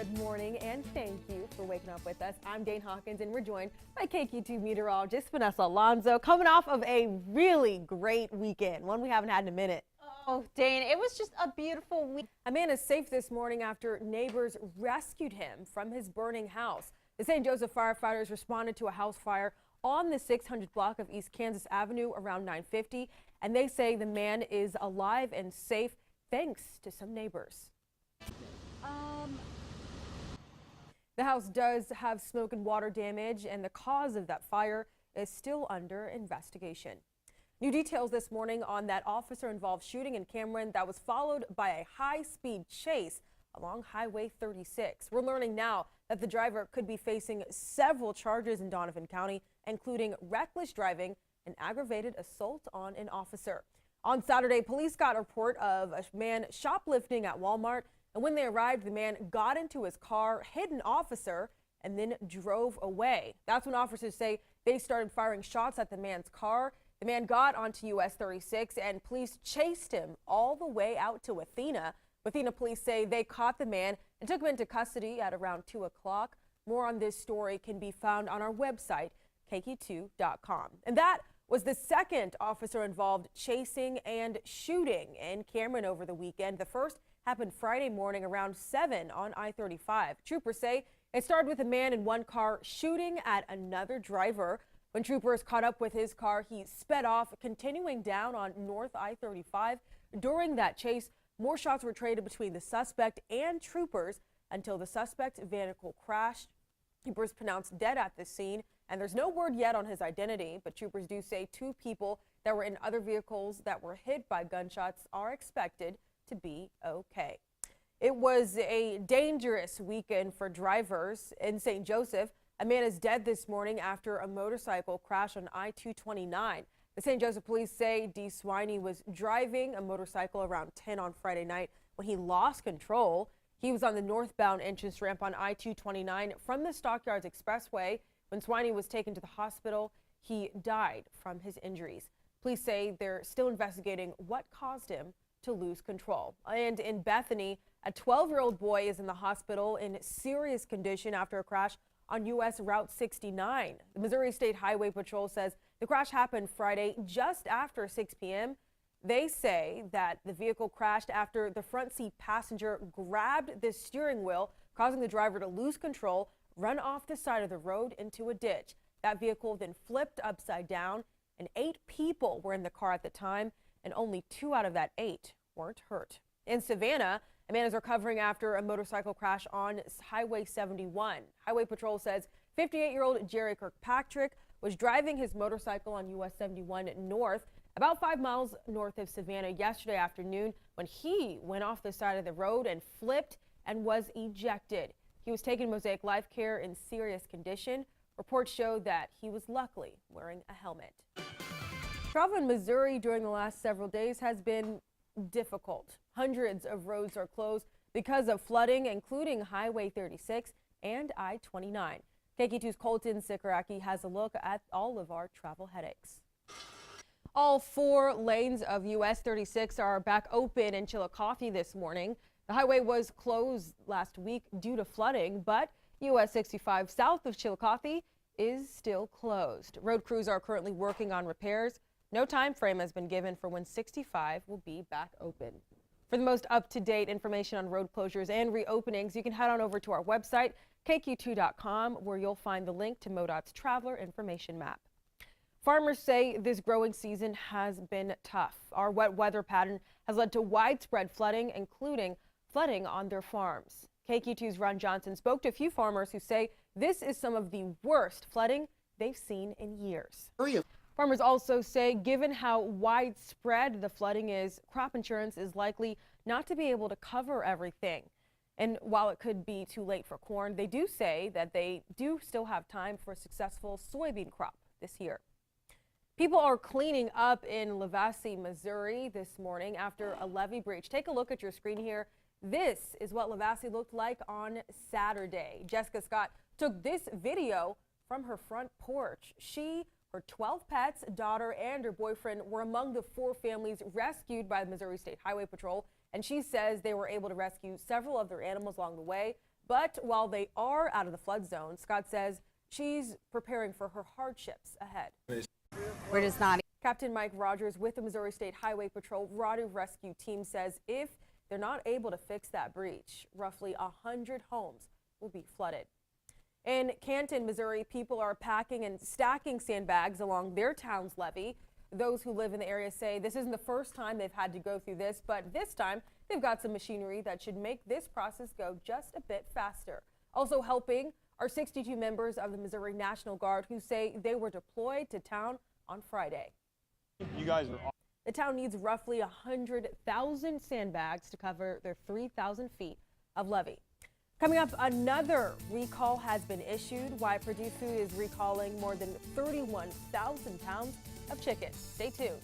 Good morning and thank you for waking up with us. I'm Dane Hawkins and we're joined by KQ2 meteorologist Vanessa Alonso, coming off of a really great weekend, one we haven't had in a minute. Oh, Dane, it was just a beautiful week. A man is safe this morning after neighbors rescued him from his burning house. The St. Joseph firefighters responded to a house fire on the 600 block of East Kansas Avenue around 9:50, and they say the man is alive and safe thanks to some neighbors. The house does have smoke and water damage, and the cause of that fire is still under investigation. New details this morning on that officer-involved shooting in Cameron that was followed by a high-speed chase along Highway 36. We're learning now that the driver could be facing several charges in Donovan County, including reckless driving and aggravated assault on an officer. On Saturday, police got a report of a man shoplifting at Walmart. And when they arrived, the man got into his car, hit an officer, and then drove away. That's when officers say they started firing shots at the man's car. The man got onto US 36 and police chased him all the way out to Athena. Athena police say they caught the man and took him into custody at around 2 o'clock. More on this story can be found on our website, KQ2.com. And that was the second officer involved chasing and shooting in Cameron over the weekend. The first happened Friday morning around 7 on I-35. Troopers say it started with a man in one car shooting at another driver. When troopers caught up with his car, he sped off, continuing down on North I-35. During that chase, more shots were traded between the suspect and troopers until the suspect's vehicle crashed. Troopers pronounced dead at the scene, and there's no word yet on his identity, but troopers do say 2 people that were in other vehicles that were hit by gunshots are expected to be okay. It was a dangerous weekend for drivers in St. Joseph. A man is dead this morning after a motorcycle crash on I-229. The St. Joseph police say D. Swiney was driving a motorcycle around 10 on Friday night when he lost control. He was on the northbound entrance ramp on I-229 from the Stockyards Expressway. When Swiney was taken to the hospital, he died from his injuries. Police say they're still investigating what caused him to lose control. And in Bethany, a 12-year-old boy is in the hospital in serious condition after a crash on U.S. Route 69. The Missouri State Highway Patrol says the crash happened Friday just after 6 p.m. They say that the vehicle crashed after the front seat passenger grabbed the steering wheel, causing the driver to lose control, run off the side of the road into a ditch. That vehicle then flipped upside down, and 8 people were in the car at the time, and only 2 out of that 8 weren't hurt. In Savannah, a man is recovering after a motorcycle crash on Highway 71. Highway Patrol says 58-year-old Jerry Kirkpatrick was driving his motorcycle on US 71 north, about 5 miles north of Savannah yesterday afternoon when he went off the side of the road and flipped and was ejected. He was taken to Mosaic Life Care in serious condition. Reports show that he was luckily wearing a helmet. Travel in Missouri during the last several days has been difficult. Hundreds of roads are closed because of flooding, including Highway 36 and I-29. KQ2's Colton Sikoraki has a look at all of our travel headaches. All 4 lanes of US 36 are back open in Chillicothe this morning. The highway was closed last week due to flooding, but US 65 south of Chillicothe is still closed. Road crews are currently working on repairs. No time frame has been given for when 65 will be back open. For the most up-to-date information on road closures and reopenings, you can head on over to our website, KQ2.com, where you'll find the link to MoDOT's traveler information map. Farmers say this growing season has been tough. Our wet weather pattern has led to widespread flooding, including flooding on their farms. KQ2's Ron Johnson spoke to a few farmers who say this is some of the worst flooding they've seen in years. Farmers also say given how widespread the flooding is, crop insurance is likely not to be able to cover everything. And while it could be too late for corn, they do say that they do still have time for a successful soybean crop this year. People are cleaning up in Lavassie, Missouri this morning after a levee breach. Take a look at your screen here. This is what Lavassie looked like on Saturday. Jessica Scott took this video from her front porch. She, her 12 pets, daughter, and her boyfriend were among the 4 families rescued by the Missouri State Highway Patrol, and she says they were able to rescue several of their animals along the way. But while they are out of the flood zone, Scott says she's preparing for her hardships ahead. We're just not. Captain Mike Rogers with the Missouri State Highway Patrol Water Rescue Team says if they're not able to fix that breach, roughly 100 homes will be flooded. In Canton, Missouri, people are packing and stacking sandbags along their town's levee. Those who live in the area say this isn't the first time they've had to go through this, but this time they've got some machinery that should make this process go just a bit faster. Also helping are 62 members of the Missouri National Guard who say they were deployed to town on Friday. You guys are awesome. The town needs roughly 100,000 sandbags to cover their 3,000 feet of levee. Coming up, another recall has been issued. Why Purdue Food is recalling more than 31,000 pounds of chicken. Stay tuned.